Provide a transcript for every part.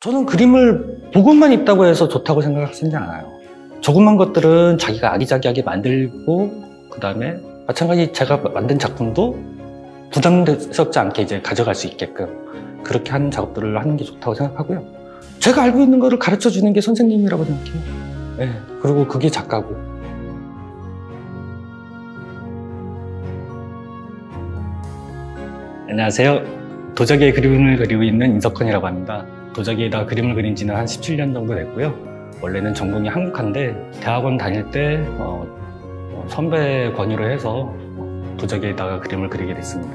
저는 그림을 보고만 있다고 해서 좋다고 생각하지 않아요. 조그만 것들은 자기가 아기자기하게 만들고, 그 다음에 마찬가지 제가 만든 작품도 부담스럽지 않게 이제 가져갈 수 있게끔 그렇게 하는 작업들을 하는 게 좋다고 생각하고요. 제가 알고 있는 거를 가르쳐 주는 게 선생님이라고 생각해요. 네, 그리고 그게 작가고. 안녕하세요. 도자기에 그림을 그리고 있는 인석헌이라고 합니다. 도자기에다 그림을 그린 지는 한 17년 정도 됐고요. 원래는 전공이 한국화인데 대학원 다닐 때 선배 권유로 해서 도자기에다가 그림을 그리게 됐습니다.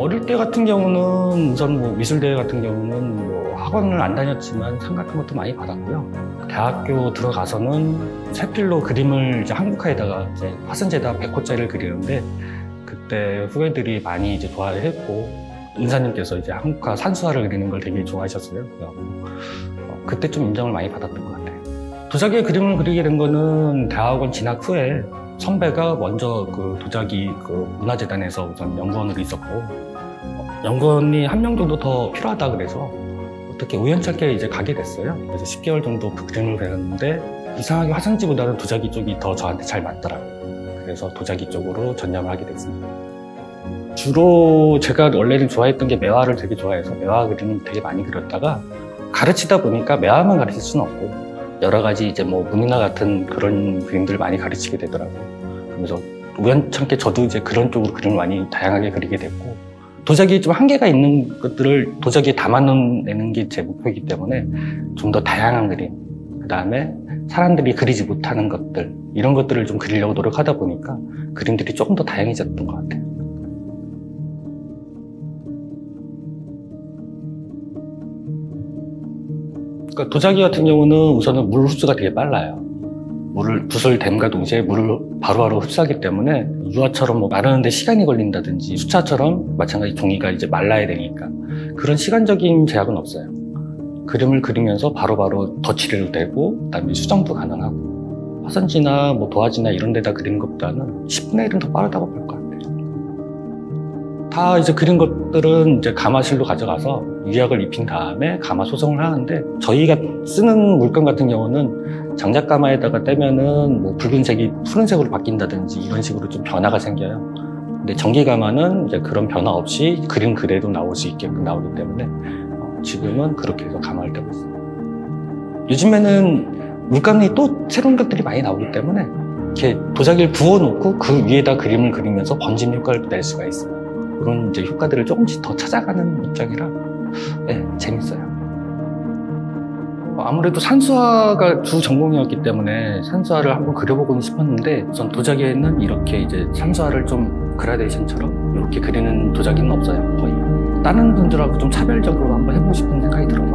어릴 때 같은 경우는 우선 미술대회 같은 경우는 학원을 안 다녔지만 상 같은 것도 많이 받았고요. 대학교 들어가서는 세필로 그림을 이제 한국화에다가 이제 화선지에다가 100호짜리를 그리는데 그때 후배들이 많이 이제 좋아했고 은사님께서 이제 한국화 산수화를 그리는 걸 되게 좋아하셨어요. 그때 좀 인정을 많이 받았던 것 같아요. 도자기에 그림을 그리게 된 거는 대학원 진학 후에 선배가 먼저 그 도자기 그 문화재단에서 우선 연구원으로 있었고 연구원이 한 명 정도 더 필요하다 그래서 어떻게 우연찮게 이제 가게 됐어요. 그래서 10개월 정도 그 그림을 그렸는데 이상하게 화산지보다는 도자기 쪽이 더 저한테 잘 맞더라고요. 그래서 도자기 쪽으로 전념을 하게 됐습니다. 주로 제가 원래는 좋아했던 게 매화를 되게 좋아해서 매화 그림을 되게 많이 그렸다가 가르치다 보니까 매화만 가르칠 수는 없고 여러 가지 이제 문이나 같은 그런 그림들을 많이 가르치게 되더라고요. 그래서 우연찮게 저도 이제 그런 쪽으로 그림을 많이 다양하게 그리게 됐고 도자기에 좀 한계가 있는 것들을 도자기에 담아내는 게 제 목표이기 때문에 좀 더 다양한 그림, 그 다음에 사람들이 그리지 못하는 것들 이런 것들을 좀 그리려고 노력하다 보니까 그림들이 조금 더 다양해졌던 것 같아요. 그러니까 도자기 같은 경우는 우선은 물 흡수가 되게 빨라요. 붓을 댐과 동시에 물을 바로바로 흡수하기 때문에 유화처럼 마르는데 시간이 걸린다든지 수차처럼 마찬가지 종이가 이제 말라야 되니까 그런 시간적인 제약은 없어요. 그림을 그리면서 바로바로 덧칠해도 되고 그다음에 수정도 가능하고 화선지나 도화지나 이런 데다 그리는 것보다는 10분의 1은 더 빠르다고 볼 것 같아요. 다 이제 그린 것들은 이제 가마실로 가져가서 유약을 입힌 다음에 가마 소성을 하는데 저희가 쓰는 물감 같은 경우는 장작가마에다가 떼면은 붉은색이 푸른색으로 바뀐다든지 이런 식으로 좀 변화가 생겨요. 근데 전기가마는 이제 그런 변화 없이 그림 그대로 나올 수 있게끔 나오기 때문에 지금은 그렇게 해서 가마를 떼고 있습니다. 요즘에는 물감이 또 새로운 것들이 많이 나오기 때문에 이렇게 도자기를 부어놓고 그 위에다 그림을 그리면서 번짐 효과를 낼 수가 있어요. 그런 이제 효과들을 조금씩 더 찾아가는 입장이라 재밌어요. 아무래도 산수화가 주 전공이었기 때문에 산수화를 한번 그려보고는 싶었는데 우선 도자기에는 이렇게 이제 산수화를 좀 그라데이션처럼 이렇게 그리는 도자기는 없어요. 거의 다른 분들하고 좀 차별적으로 한번 해보고 싶은 생각이 들어서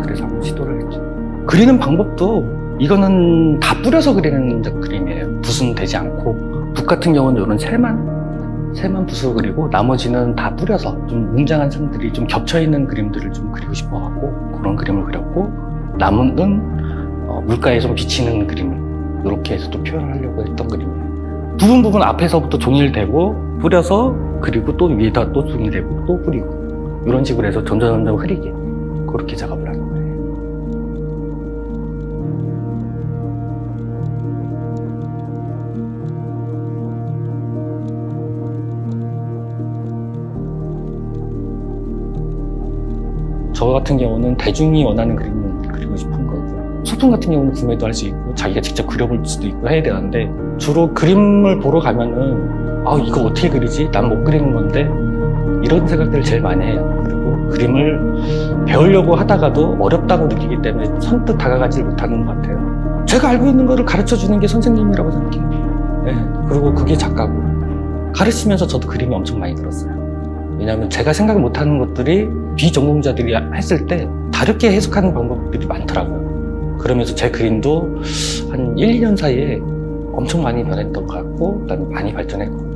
그래서 한번 시도를 했죠. 그리는 방법도 이거는 다 뿌려서 그리는 그림이에요. 붓은 되지 않고 붓 같은 경우는 이런 새만 붓으로 그리고 나머지는 다 뿌려서 좀 웅장한 선들이 좀 겹쳐있는 그림들을 좀 그리고 싶어갖고 그런 그림을 그렸고 나무는 물가에 좀 비치는 그림을 이렇게 해서 또 표현하려고 했던 그림이에요. 부분 앞에서부터 종이를 대고 뿌려서 그리고 또 위에다 또 종이를 대고 또 뿌리고 이런 식으로 해서 점점 흐리게 그렇게 작업을 하는 거예요. 저 같은 경우는 대중이 원하는 그림을 그리고 싶은 거고 소품 같은 경우는 구매도 할 수 있고 자기가 직접 그려볼 수도 있고 해야 되는데 주로 그림을 보러 가면은 이거 어떻게 그리지? 난 못 그리는 건데 이런 생각들을 제일 많이 해요. 그리고 그림을 배우려고 하다가도 어렵다고 느끼기 때문에 선뜻 다가가지 못하는 것 같아요. 제가 알고 있는 거를 가르쳐 주는 게 선생님이라고 생각해요. 그리고 그게 작가고 가르치면서 저도 그림이 엄청 많이 들었어요. 왜냐하면 제가 생각 못하는 것들이 비전공자들이 했을 때 다르게 해석하는 방법들이 많더라고요. 그러면서 제 그림도 한 1, 2년 사이에 엄청 많이 변했던 것 같고 그다음에 많이 발전했고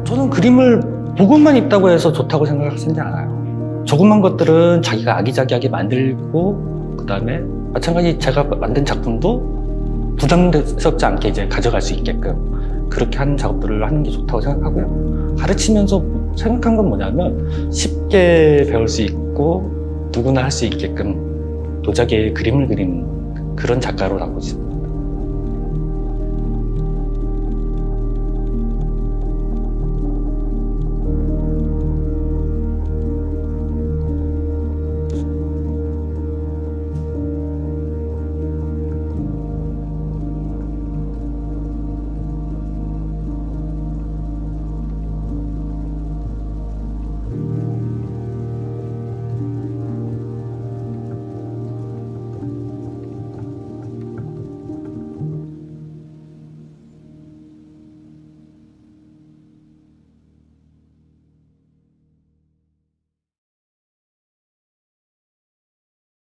저는 그림을 보고만 있다고 해서 좋다고 생각하지 않아요. 조그만 것들은 자기가 아기자기하게 만들고 그다음에 마찬가지 제가 만든 작품도 부담스럽지 않게 이제 가져갈 수 있게끔 그렇게 하는 작업들을 하는 게 좋다고 생각하고요. 가르치면서 생각한 건 뭐냐면 쉽게 배울 수 있고 누구나 할 수 있게끔 도자기에 그림을 그리는 그런 작가로 남고 싶어요.